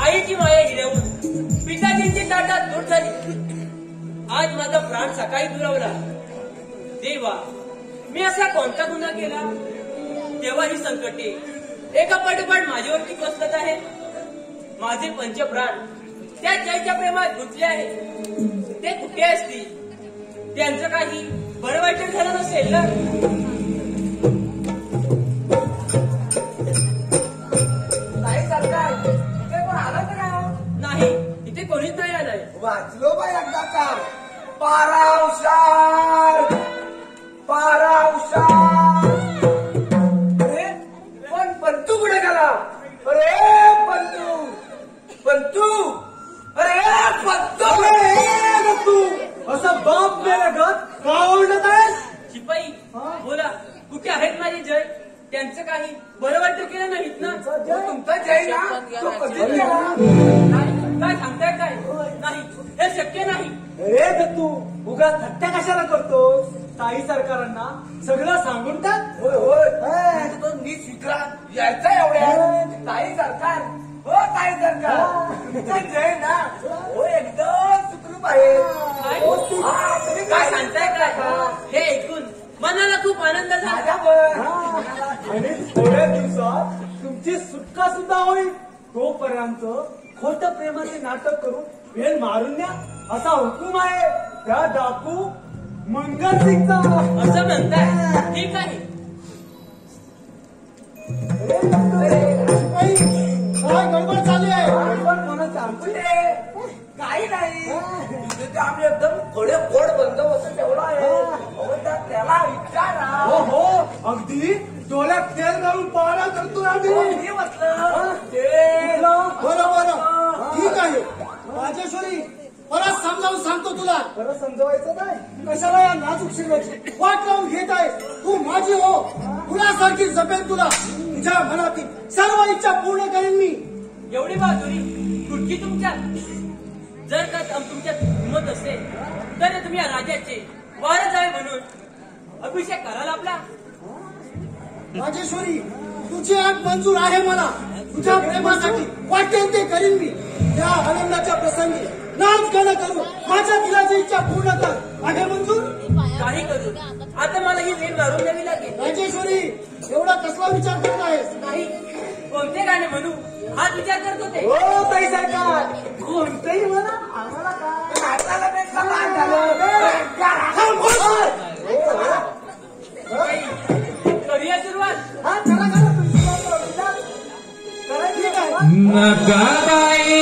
आईची माया हिरवून पिताजींची ताटात दूध झाली. आज माझा प्राण सकाळी दुरावला. देवा, मी असा कोणता गुन्हा केला तेव्हा ही संकटे एका पाठोपाठ माझ्यावरती कोसळत आहे. माझे पंचप्राण त्या जयच्या प्रेमात गुंतले आहे. ते कुठे असतील? त्यांचं काही बरं वाईट झालं नसेल ना? नाही, इथे कोणीच नाही आलंय. वाचलो बाय एकदाचा. पारावशार पारावशार. अरे पण पंतू कुठे गेला? अरे पंतू पंतू. अरे पंतू तू असं बाप मेल्यागत का ओरडत आहेस? शिपाई बोला, कुठे आहेत माझे जय? त्यांचं काही बरं वाटतं केलं नाहीत ना? तुमचा जय ना तो कधी गेला? काय सांगताय? काय नाही, हे शक्य नाही. अरे दत्तू, उगा थट्टा कशाला करतोस? ताई सरकारांना सगळं सांगून टाक. होय होय, तो नीट स्वीकार यायचा एवढ्या. ताई सरकार, हो ताई सरकार, तुमचा जय ना हो एकदम सुखरूप आहे. काय सांगताय? काय हे ऐकून मनाला खूप आनंद झाला. आणि थोड्या दिवसात तुमची सुटका सुद्धा होईल. तोपर्यंत खोट प्रेमाचे नाटक करून वेळ मारून द्या असा हुकूम आहे त्या डाकू मंगलसिंगचा. असं म्हणताय? ठीक आहे. काय गडबड चालू आहे? गडबड कोणाची? काही नाही, आम्ही एकदम थोडे फोड बंद होतं तेवढा आहे. त्याला विचारा. हो हो, अगदी डोळ्यात तेल घालून पाहणा करतो आम्ही. म्हटलं बरोबर, ठीक आहे. राजेश्वरी, परत समजावून सांगतो तुला. परत समजवायचं नाही. कशाला या नाजूक शिरवायची वाट लावून घेत आहे? तू माझी हो, तुझ्यासारखी जपेल तुला. तुझ्या मनातील सर्व इच्छा पूर्ण करेन मी. एवढी बहादुरी कुठची तुमच्यात? जर का तुमच्यात हिंमत असेल तर तुम्ही या राजाचे वारस आहे म्हणून अभिषेक कराल आपला. राजेश्वरी, तुझी आठ मंजूर आहे मला. तुझ्या प्रेमासाठी वाटेल ते करीन मी. त्या आनंदाच्या प्रसंगी नाच गाणं करू, माझ्या दिलाची इच्छा पूर्ण कर. आहे मंजूर? काही करू. आता मला ही वेळ मारून द्यावी लागेल. राजेश्वरी, एवढा कसला विचार करत आहेस? नाही, कोणते गाणे म्हणू हाच विचार करत होते. हो ताई सरकार, कोणतेही म्हणा, आम्हाला काय करूया सुरुवात. हा करा करा, तुम्ही करायची काय? नगाबाई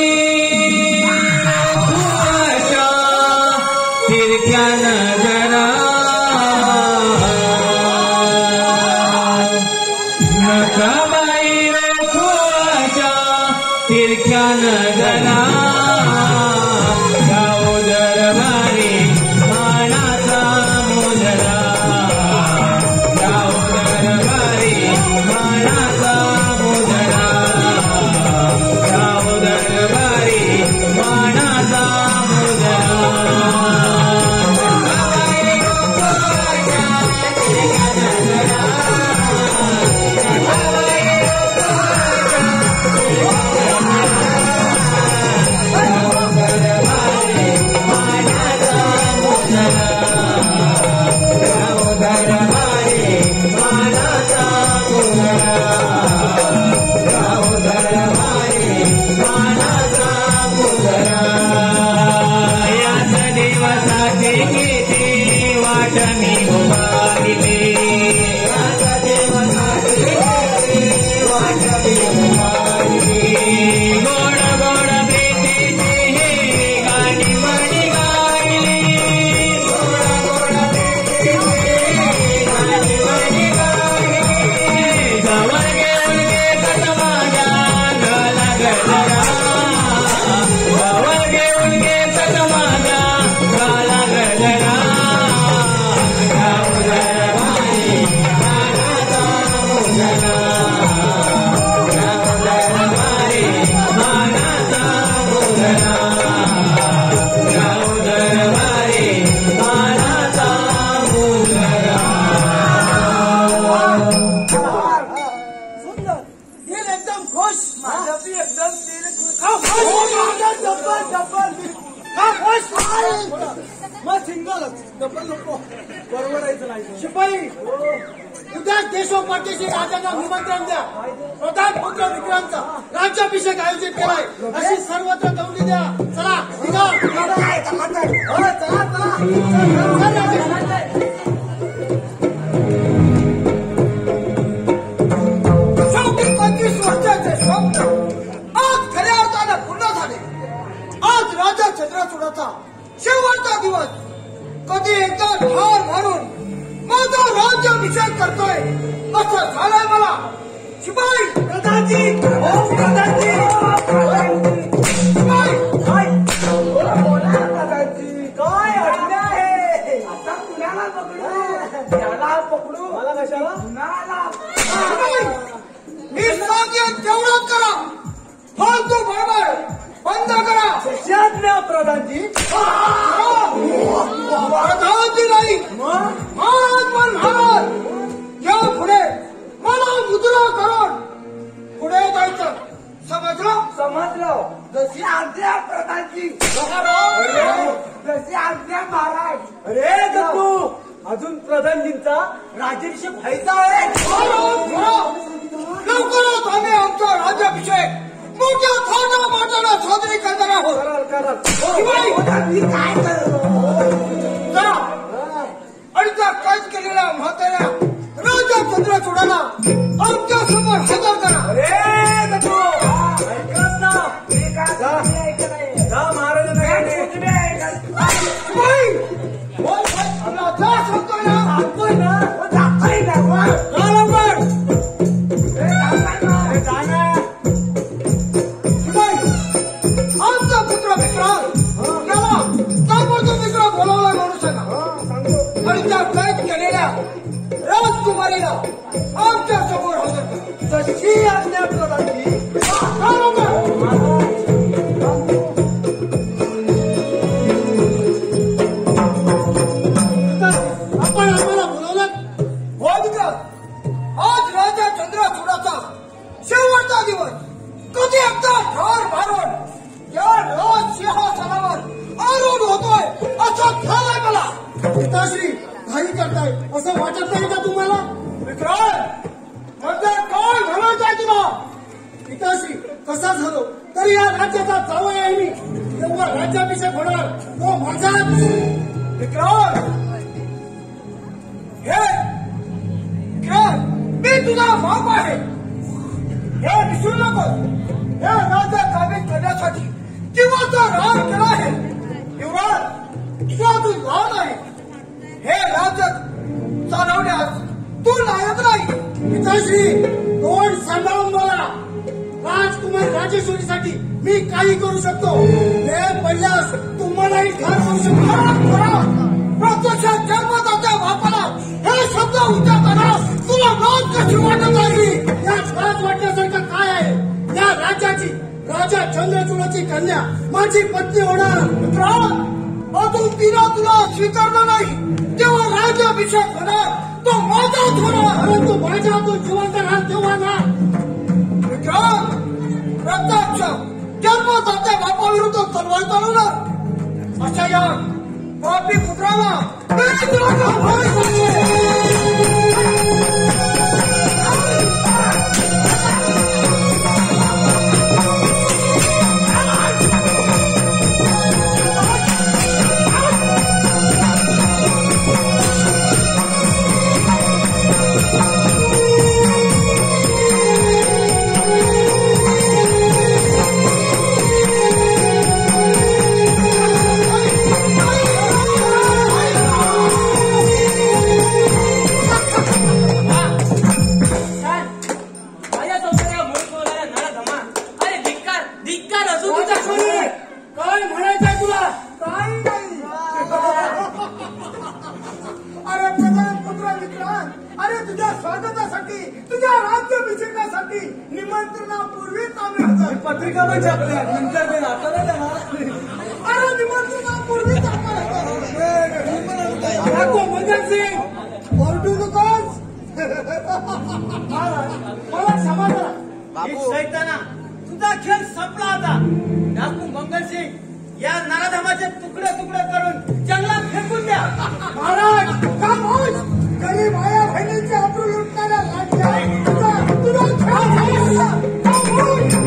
तिरक्या नजरा, नगाबाई रोखवाच्या तिरक्या नजरा. जाऊ दरबारी मानाचा मुजरा, जाऊ दरबारी मानाचा मुजरा, जाऊ दरबारी मानाचा मुजरा. गजरा मग सिंगलच डबल नको बरोबर आहे. शिपाई उद्या देशोपाठीशी राजांना निमंत्रण द्या. प्रधान पुत्र विक्रांतचा राज्याभिषेक आयोजित केलाय अशी सर्वत्र दौडी द्या. चला निघा. चला शेवटी 25 वर्षाचे स्वप्न आज खऱ्या अर्थानं पूर्ण झाले. आज राजा चंद्रचूडाचा शेवटचा दिवस. कधी एकदा ठार मारून माझा राज्याभिषेक करतोय असं झालंय मला. शिपाई प्रधानजी, हो प्रधानजी, शिपाई काय अडल्या आहे. आता कुणाला पकडू, त्याला पकडू, मला कशाला कुणाला. मी सांगेन तेवढंच करा. फालतू बडबड बंद करा. आज्ञा प्रधानजी. प्रधानजी नाही महाराज पण महाराज. या पुढे मला मुद्रा करून पुढे जायचं. समजलं? समजलं. जशी आज्ञा प्रधानजी. जशी आज्ञा महाराज. अरे गप्पू, अजून प्रधानजींचा राज्याभिषेक व्हायचा आहे. लवकरच आम्ही आमचा राज्याभिषेक मोठ्या थाटा माटाला साजरी करणार आहोत. काय चला आणि त्या कैद केलेल्या म्हाताऱ्या राजा चंद्रचूडाला आमच्या समोर हजर करा. अरे ऐकत ना सांगतोय ना जातोय ना. आमचा पुत्र विक्रांत याला ताबडतोब मित्र बोलावला म्हणू शका आणि त्या कैद केलेल्या राजकुमारीला आमच्या समोर हजर करा. जशी आज्ञा प्रधानजी. आपण आम्हाला बोलवलं हो विक्रांत. आज राजा चंद्रचूडाचा शेवटचा दिवस. कधी एकदा ठार मारून या राज सिंहासनावर आरूढ होतोय असं झालंय मला. पिताश्री घाई करताय असं वाटत नाही का तुम्हाला? विक्रांत म्हणजे काय म्हणायचंय तुला? पिताश्री कसा झालो तरी या राज्याचा जावई आहे मी. तेव्हा राज्याभिषेक होणार तो माझाच. विक्रांत हे विक्रांत मी तुझा बाप आहे हे विसरू नकोस. हे राज्य काबीज करण्यासाठी जीवाचा राग केला आहे. युवराज तू अजून लहान आहे. हे राज्य चालवण्यास तू लायक नाही. पिताश्री तोंड सांभाळून बोला. राजकुमार राजेश्वरीसाठी मी काही करू शकतो. हे पडल्यास तुम्हालाही घर करू शकतो. प्रत्यक्षात जन्मदात्या बापाला हे शब्द उच्चारताना तुला लाज कशी वाटत आहे? यात लाज वाटण्यासारखं काय आहे? या राज्याची राजा चंद्रचूडाची कन्या माझी पत्नी होणार. अजून तिला तुला स्वीकारलं नाही तेव्हा राज्याभिषेक होणार तो माझाच होणार. परंतु माझ्या हातून जिवंत राहणार तेव्हा ना. प्रत्यक्ष जन्मदात्या बापाविरुद्ध तलवार चालवणार अशा या पापी पुत्राला पत्रिका पण छापल्या नंतर ते आता नाही देणार. अरे निमंत्रणापूर्वीच ओरडू नकोस. मला क्षमा करा. सैताना तुझा खेळ संपला आता. डाकू मंगलसिंग या नराधमाचे तुकडे तुकडे करून जंगलात फेकून द्या. महाराज का मौज गरीब आया बहिणीचे अब्रू लुटणाऱ्या लाटक्या तुला खेळ झाला का मौज.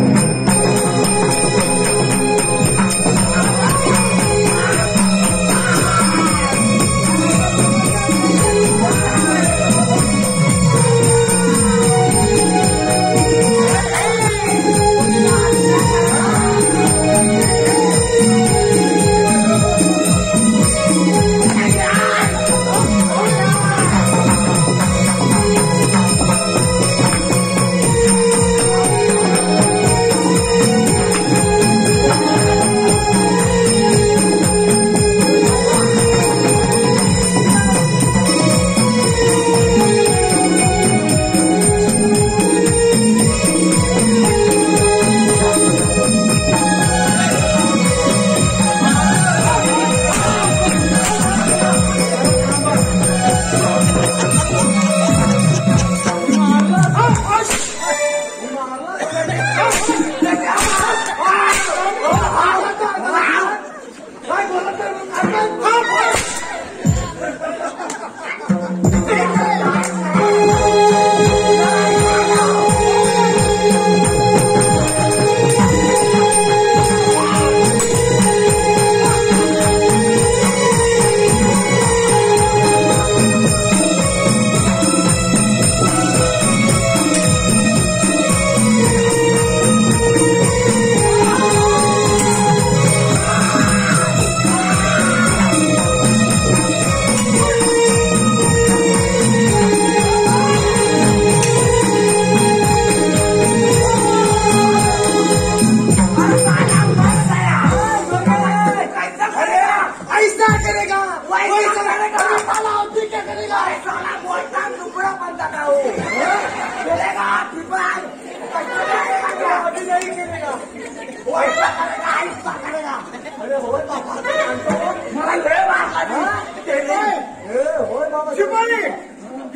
शिपाई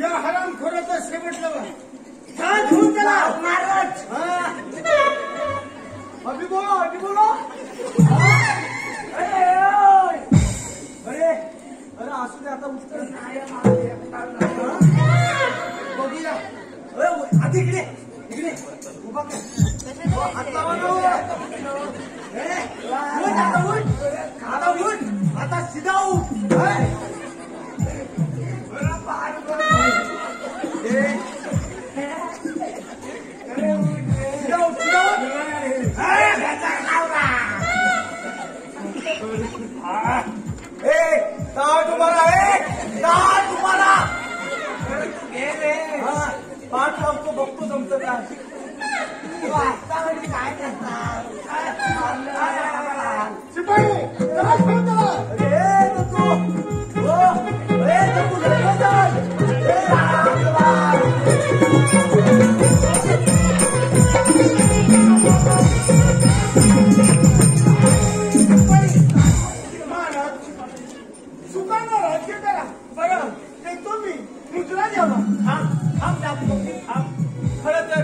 या हराम खोराचं शेवटलं छान घेऊन गेला महाराज. अभि बोलो अरे अरे असू दे आता उत्तर बघूया. आधी इकडे उभा आता सीधा तुम्हाला पाठ लावतो बघतो जमतं काय शिपाई सुखानं राज्य करा. बरं ते तुम्ही मुद्रा द्यावा. खरं तर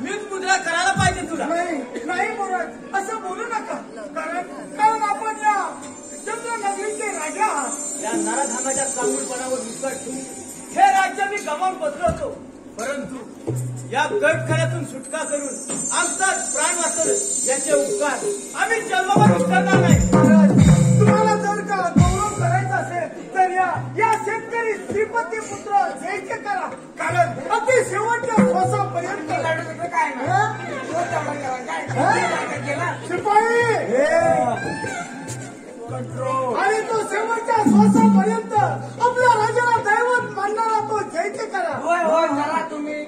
मीच मुद्रा करायला पाहिजे तुला. नाही बोलत असं बोलू नका. कारण आपण या चंद्रनगरीचे राजा आहात. या नराधमाच्या चांगुलपणावर विश्वास ठेवून हे राज्य मी गमावून बसलो होतो. परंतु या गटखड्यातून सुटका करून आमचाच प्राण वाचवलं याचे उपकार आम्ही जन्मभर विसरणार नाही. तुम्हाला जर का गौरव करायचा असेल तर या शेतकरी श्रीपती पुत्र जयचे करा. कारण अति शेवटच्या श्वासापर्यंत शिपाई आणि तो शेवटच्या श्वासापर्यंत आपल्या राजाला दैवत मानणारा तो जयचे करा. होय करा तुम्ही.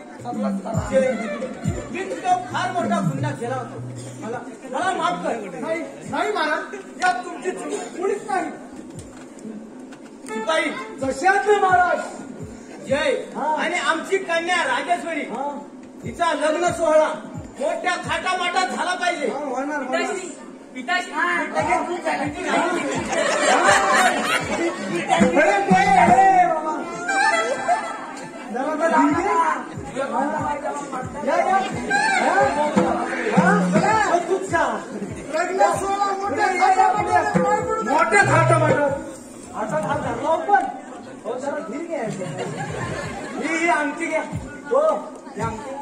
मी तुझा फार मोठा गुन्हा केला होता. मला माफ कर. नाही महाराज यात तुमची चूक कुणीच नाही. शिपाई जशाचे महाराज जय आणि आमची कन्या राजेश्वरी तिचा लग्न सोहळा मोठ्या थाटामाटात झाला पाहिजे. लग्न अंगठी घ्या हो ही अंगठी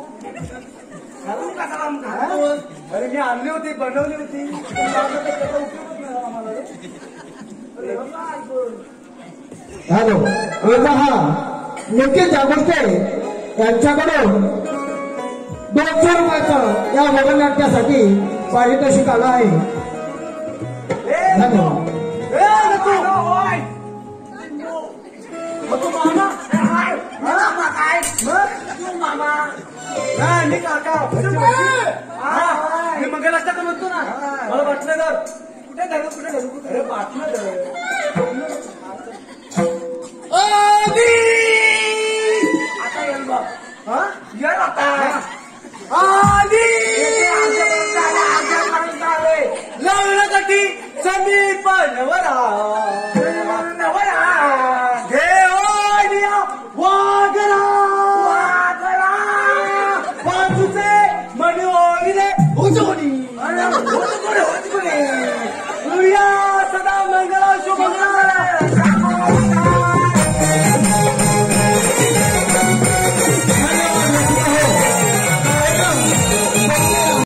घालून कशाला घालतो? अरे मी आणली होती बनवली होती पण माझा तर त्याचा उपयोगच नाही झाला आम्हाला रे. अरे बाबा, ऐकून. हॅलो हा निखिल जागोष्टे यांच्याकडून 200 रुपयाचं या वगनाट्यासाठी पारितोषिक आलं आहे. ए, धन्यवाद. ए, नको. होय. मग तू मामा हाय. मामा काय मग तू मामा नाही मी काका भजी भजी. हा, मी मंगलाष्टक म्हणतो ना मला वाटलं तर कुठे घालू कुठे घालू कुठे अरे बातम्या